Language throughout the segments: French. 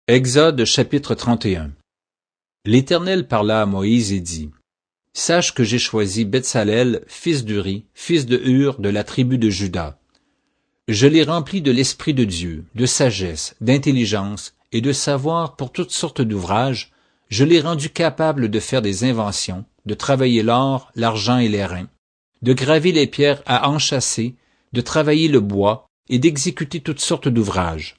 Exode chapitre 31. L'Éternel parla à Moïse et dit, « Sache que j'ai choisi Betsalel, fils d'Uri, fils de Hur, de la tribu de Juda. Je l'ai rempli de l'Esprit de Dieu, de sagesse, d'intelligence et de savoir pour toutes sortes d'ouvrages. Je l'ai rendu capable de faire des inventions, de travailler l'or, l'argent et l'airain, de graver les pierres à enchâsser, de travailler le bois et d'exécuter toutes sortes d'ouvrages.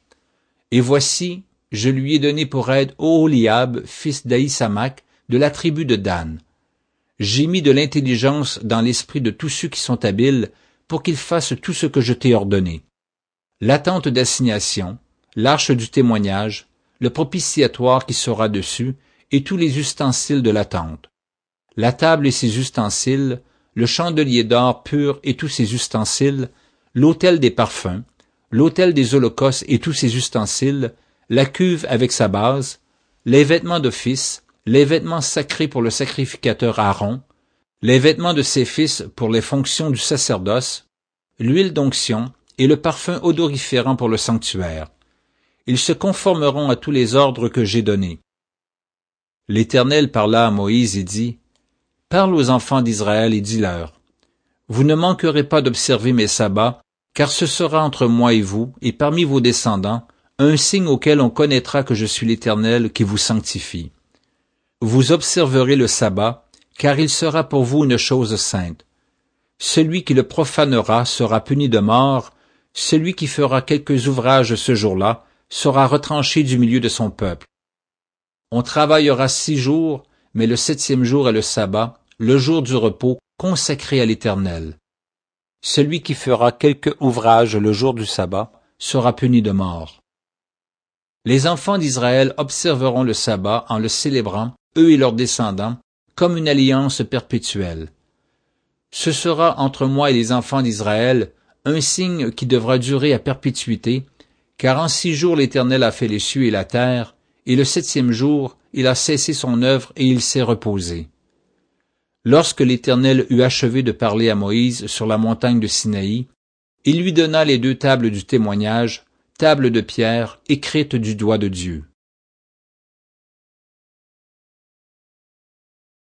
Et voici, je lui ai donné pour aide Oholiab, fils d'Ahisamach, de la tribu de Dan. J'ai mis de l'intelligence dans l'esprit de tous ceux qui sont habiles, pour qu'ils fassent tout ce que je t'ai ordonné. La tente d'assignation, l'arche du témoignage, le propitiatoire qui sera dessus, et tous les ustensiles de la tente. La table et ses ustensiles, le chandelier d'or pur et tous ses ustensiles, l'autel des parfums, l'autel des holocaustes et tous ses ustensiles, la cuve avec sa base, les vêtements d'office, les vêtements sacrés pour le sacrificateur Aaron, les vêtements de ses fils pour les fonctions du sacerdoce, l'huile d'onction et le parfum odoriférant pour le sanctuaire. Ils se conformeront à tous les ordres que j'ai donnés. L'Éternel parla à Moïse et dit, « Parle aux enfants d'Israël et dis-leur, « Vous ne manquerez pas d'observer mes sabbats, car ce sera entre moi et vous, et parmi vos descendants, un signe auquel on connaîtra que je suis l'Éternel qui vous sanctifie. Vous observerez le sabbat, car il sera pour vous une chose sainte. Celui qui le profanera sera puni de mort, celui qui fera quelques ouvrages ce jour-là sera retranché du milieu de son peuple. On travaillera 6 jours, mais le 7e jour est le sabbat, le jour du repos consacré à l'Éternel. Celui qui fera quelque ouvrage le jour du sabbat sera puni de mort. Les enfants d'Israël observeront le sabbat en le célébrant, eux et leurs descendants, comme une alliance perpétuelle. Ce sera entre moi et les enfants d'Israël un signe qui devra durer à perpétuité, car en 6 jours l'Éternel a fait les cieux et la terre, et le 7e jour il a cessé son œuvre et il s'est reposé. Lorsque l'Éternel eut achevé de parler à Moïse sur la montagne de Sinaï, il lui donna les 2 tables du témoignage, tables de pierre écrites du doigt de Dieu.